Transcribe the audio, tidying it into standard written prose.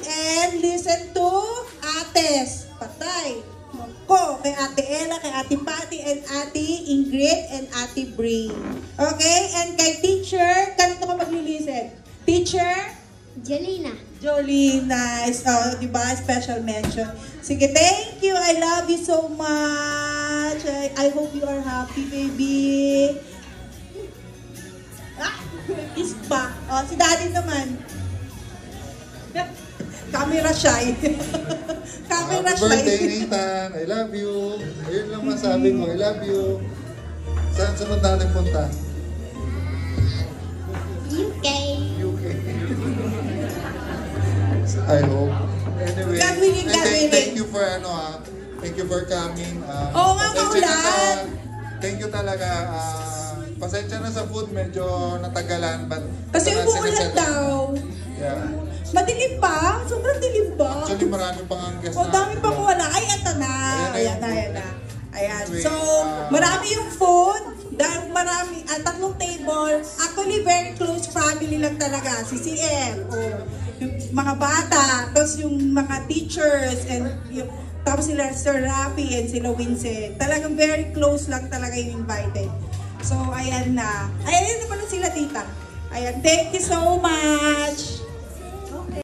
and listen to Ates. Patay. Ko, kay Ate Ella, kay Ate Patty, and Ate Ingrid, and Ate Brie. Okay? And kay teacher, kanito ka mag-listen? Teacher? Jolina. Jolie, nice. Oh, diba? Special mention. Sige, thank you. I love you so much. I hope you are happy, baby. Kiss pa. Oh, si daddy naman. Camera shy. Camera Happy shy. birthday, Nathan. I love you. Ayun lang masabi ko. I love you. Saan sunod natin punta? UK. UK. I hope. Anyway, thank you for thank you for coming. Oo nga, Pasensya na maulan. Thank you talaga. Pasensya na sa food, medyo natagalan. But Kasi umuulan daw. Yeah. Madilim pa? Sobrang dilim ba? Actually, marami pang ang guest O, dami pang wala. Ay, eto na. Ayan na. Ayan. So, marami yung food. Dahil marami, 3 table. Actually, very close family lang talaga. Si CM, yung mga bata, tapos yung mga teachers, and yung, tapos sila Sir Rafi and sila Vincent. Talagang very close lang talaga yung invited. So, ayan na. Ayan naman sila, tita. Ayan, thank you so much.